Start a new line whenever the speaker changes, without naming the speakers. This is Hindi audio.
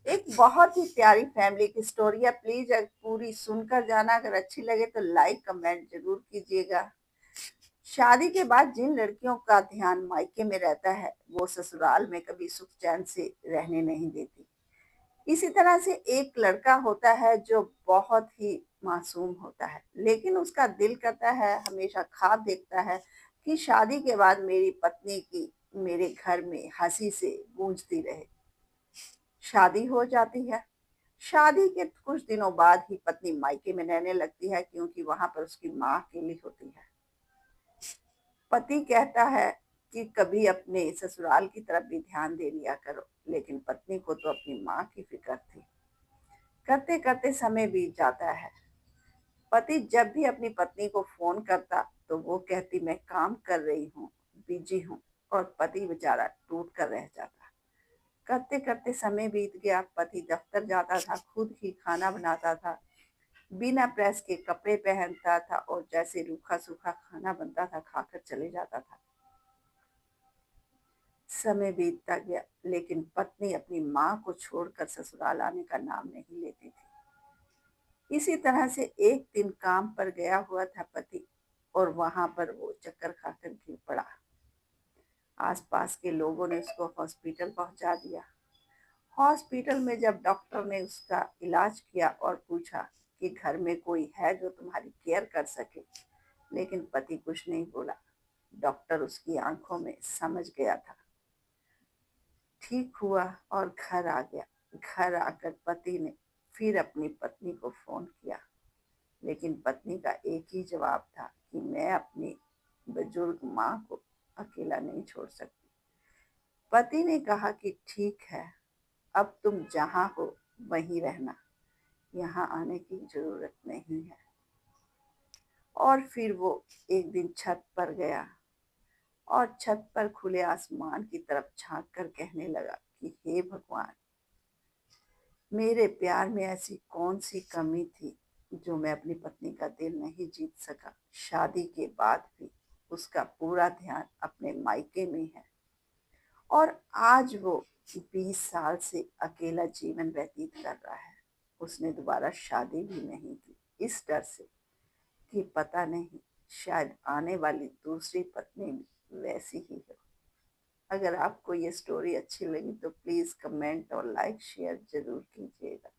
एक बहुत ही प्यारी फैमिली की स्टोरी है। प्लीज पूरी सुनकर जाना। अगर अच्छी लगे तो लाइक कमेंट जरूर कीजिएगा। शादी के बाद जिन लड़कियों का ध्यान मायके में रहता है वो ससुराल में कभी सुख चैन से रहने नहीं देती। इसी तरह से एक लड़का होता है जो बहुत ही मासूम होता है, लेकिन उसका दिल करता है, हमेशा ख्वाब देखता है कि शादी के बाद मेरी पत्नी की मेरे घर में हंसी से गूंजती रहे। शादी हो जाती है। शादी के कुछ दिनों बाद ही पत्नी मायके में रहने लगती है, क्योंकि वहां पर उसकी माँ अकेली होती है। पति कहता है कि कभी अपने ससुराल की तरफ भी ध्यान दे लिया करो, लेकिन पत्नी को तो अपनी माँ की फिक्र थी। करते करते समय बीत जाता है। पति जब भी अपनी पत्नी को फोन करता तो वो कहती मैं काम कर रही हूँ, बिजी हूँ, और पति बेचारा टूट कर रह जाता। करते करते समय बीत गया। पति दफ्तर जाता था, खुद ही खाना बनाता था, बिना प्रेस के कपड़े पहनता था, और जैसे रूखा सूखा खाना बनता था खाकर चले जाता था। समय बीतता गया, लेकिन पत्नी अपनी माँ को छोड़कर ससुराल आने का नाम नहीं लेती थी। इसी तरह से एक दिन काम पर गया हुआ था पति, और वहां पर वो चक्कर खाकर गिर पड़ा। आसपास के लोगों ने उसको हॉस्पिटल पहुंचा दिया। हॉस्पिटल में जब डॉक्टर ने उसका इलाज किया और पूछा कि घर में कोई है जो तुम्हारी केयर कर सके, लेकिन पति कुछ नहीं बोला। डॉक्टर उसकी आंखों में समझ गया था। ठीक हुआ और घर आ गया। घर आकर पति ने फिर अपनी पत्नी को फोन किया, लेकिन पत्नी का एक ही जवाब था कि मैं अपनी बुजुर्ग माँ को अकेला नहीं छोड़ सकती। पति ने कहा कि ठीक है, अब तुम जहाँ हो वहीं रहना, यहाँ आने की जरूरत नहीं है। और फिर वो एक दिन छत पर गया और छत पर खुले आसमान की तरफ झांक कर कहने लगा कि हे भगवान, मेरे प्यार में ऐसी कौन सी कमी थी जो मैं अपनी पत्नी का दिल नहीं जीत सका। शादी के बाद भी उसका पूरा ध्यान अपने मायके में है, और आज वो 20 साल से अकेला जीवन व्यतीत कर रहा है। उसने दोबारा शादी भी नहीं की, इस डर से कि पता नहीं शायद आने वाली दूसरी पत्नी भी वैसी ही हो। अगर आपको ये स्टोरी अच्छी लगी तो प्लीज कमेंट और लाइक शेयर जरूर कीजिएगा।